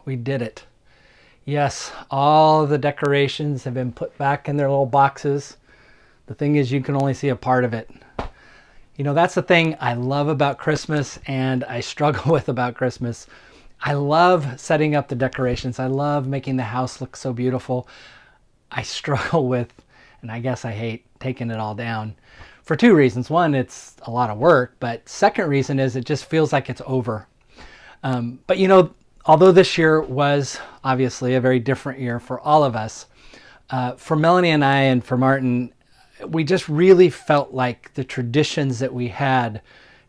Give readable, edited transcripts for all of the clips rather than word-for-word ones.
we did it. Yes, all the decorations have been put back in their little boxes. The thing is, you can only see a part of it. You know, that's the thing I love about Christmas and I struggle with about Christmas. I love setting up the decorations. I love making the house look so beautiful. I struggle with, and I guess I hate taking it all down for two reasons. One, it's a lot of work, but second reason is it just feels like it's over. But you know, although this year was obviously a very different year for all of us, for Melanie and I and for Martin, we just really felt like the traditions that we had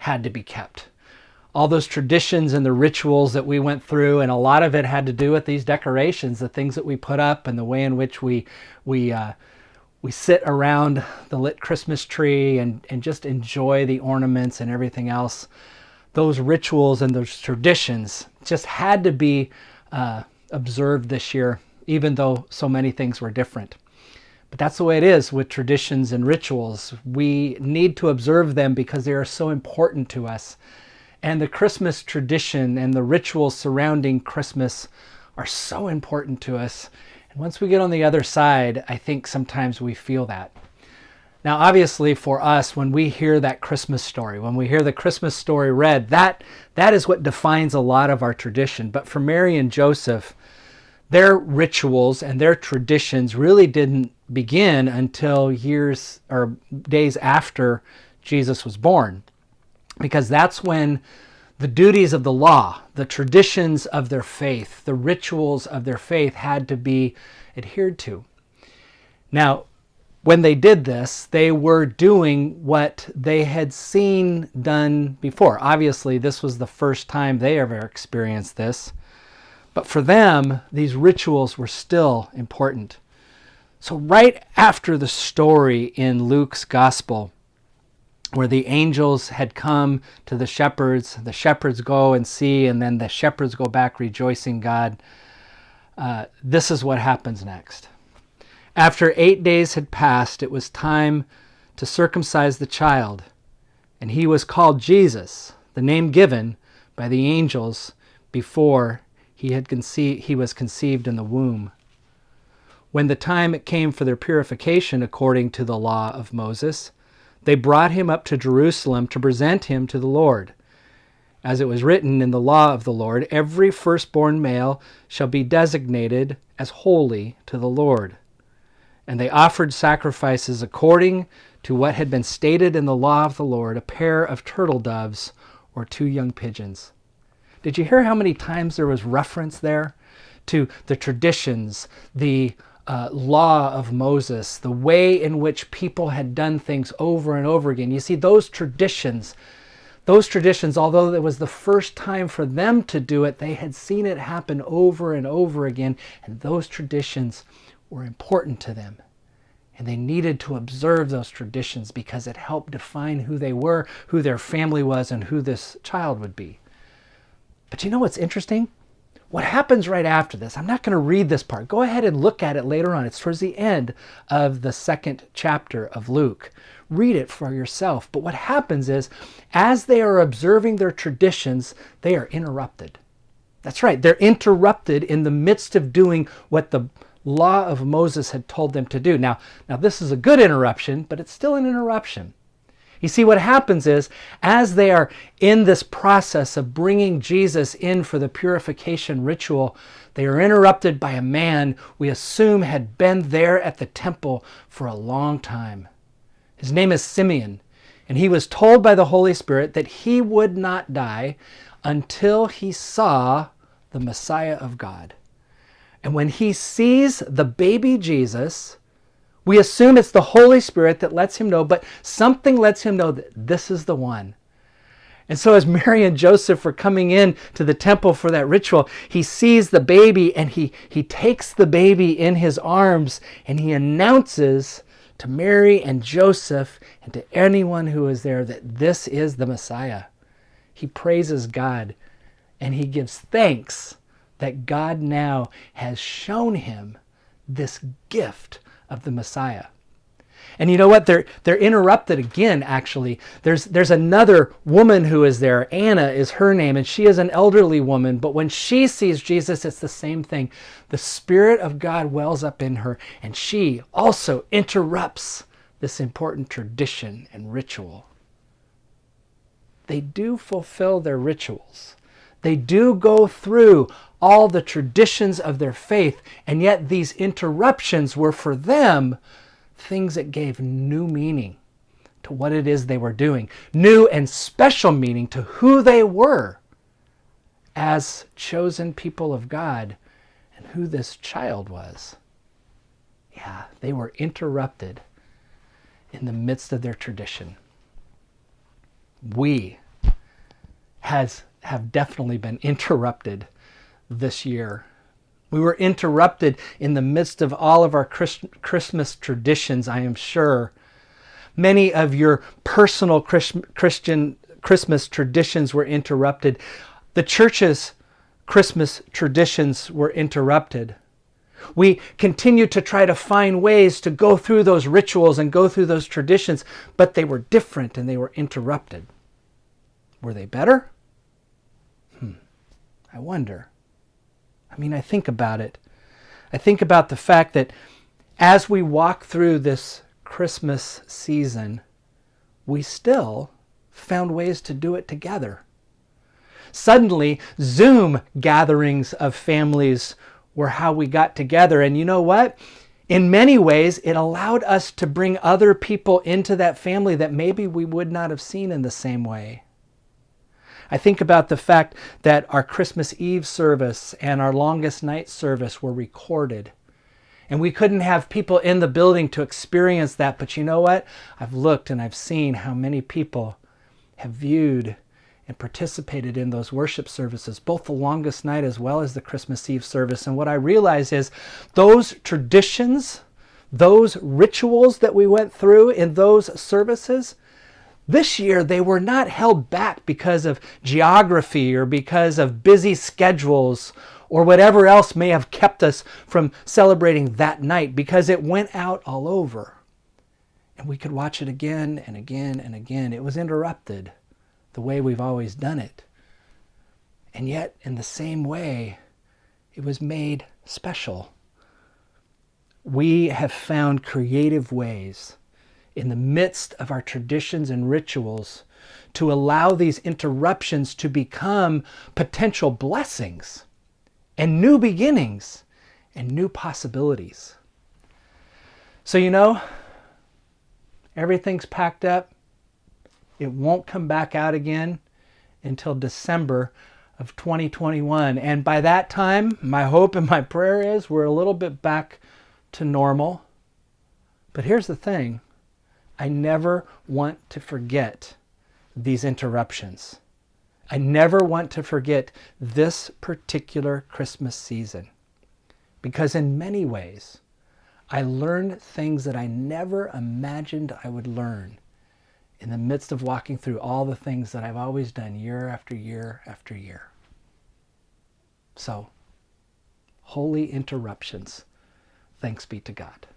to be kept. All those traditions and the rituals that we went through, and a lot of it had to do with these decorations, the things that we put up and the way in which we sit around the lit Christmas tree and just enjoy the ornaments and everything else. Those rituals and those traditions just had to be observed this year, even though so many things were different. But that's the way it is with traditions and rituals. We need to observe them because they are so important to us. And the Christmas tradition and the rituals surrounding Christmas are so important to us. And once we get on the other side, I think sometimes we feel that. Now, obviously for us, when we hear that Christmas story, when we hear the Christmas story read, that is what defines a lot of our tradition. But for Mary and Joseph, their rituals and their traditions really didn't begin until years or days after Jesus was born. Because that's when the duties of the law, the traditions of their faith, the rituals of their faith had to be adhered to. Now, when they did this, they were doing what they had seen done before. Obviously, this was the first time they ever experienced this. But for them, these rituals were still important. So right after the story in Luke's gospel, where the angels had come to the shepherds go and see, and then the shepherds go back rejoicing God, this is what happens next. After 8 days had passed, it was time to circumcise the child, and he was called Jesus, the name given by the angels before he was conceived in the womb. When the time came for their purification according to the law of Moses, they brought him up to Jerusalem to present him to the Lord. As it was written in the law of the Lord, every firstborn male shall be designated as holy to the Lord. And they offered sacrifices according to what had been stated in the law of the Lord, a pair of turtle doves or 2 young pigeons. Did you hear how many times there was reference there to the traditions, the law of Moses, the way in which people had done things over and over again? You see, those traditions, although it was the first time for them to do it, they had seen it happen over and over again, and those traditions were important to them. And they needed to observe those traditions because it helped define who they were, who their family was, and who this child would be. But you know what's interesting? What happens right after this? I'm not going to read this part. Go ahead and look at it later on. It's towards the end of the 2nd chapter of Luke. Read it for yourself. But what happens is, as they are observing their traditions, they are interrupted. That's right. They're interrupted in the midst of doing what the law of Moses had told them to do. Now this is a good interruption, but it's still an interruption. You see, what happens is, as they are in this process of bringing Jesus in for the purification ritual, they are interrupted by a man we assume had been there at the temple for a long time. His name is Simeon, and he was told by the Holy Spirit that he would not die until he saw the Messiah of God. And when he sees the baby Jesus, we assume it's the Holy Spirit that lets him know, but something lets him know that this is the one. And so as Mary and Joseph are coming in to the temple for that ritual, he sees the baby and he takes the baby in his arms and he announces to Mary and Joseph and to anyone who is there that this is the Messiah. He praises God and he gives thanks that God now has shown him this gift of the Messiah. And you know what? They're interrupted again, actually. There's another woman who is there. Anna is her name, and she is an elderly woman. But when she sees Jesus, it's the same thing. The Spirit of God wells up in her, and she also interrupts this important tradition and ritual. They do fulfill their rituals. They do go through all the traditions of their faith, and yet these interruptions were for them things that gave new meaning to what it is they were doing, new and special meaning to who they were as chosen people of God and who this child was. Yeah, they were interrupted in the midst of their tradition. We have definitely been interrupted this year. We were interrupted in the midst of all of our Christmas traditions, I am sure. Many of your personal Christian Christmas traditions were interrupted. The church's Christmas traditions were interrupted. We continue to try to find ways to go through those rituals and go through those traditions, but they were different and they were interrupted. Were they better? I wonder. I think about it. I think about the fact that as we walk through this Christmas season, we still found ways to do it together. Suddenly, Zoom gatherings of families were how we got together. And you know what? In many ways, it allowed us to bring other people into that family that maybe we would not have seen in the same way. I think about the fact that our Christmas Eve service and our longest night service were recorded. And we couldn't have people in the building to experience that. But you know what? I've looked and I've seen how many people have viewed and participated in those worship services, both the longest night as well as the Christmas Eve service. And what I realize is those traditions, those rituals that we went through in those services, this year, they were not held back because of geography or because of busy schedules or whatever else may have kept us from celebrating that night, because it went out all over. And we could watch it again and again and again. It was interrupted the way we've always done it. And yet, in the same way, it was made special. We have found creative ways in the midst of our traditions and rituals to allow these interruptions to become potential blessings and new beginnings and new possibilities. So everything's packed up. It won't come back out again until December of 2021. And by that time, my hope and my prayer is we're a little bit back to normal. But here's the thing. I never want to forget these interruptions. I never want to forget this particular Christmas season, because in many ways, I learned things that I never imagined I would learn in the midst of walking through all the things that I've always done year after year after year. So, holy interruptions. Thanks be to God.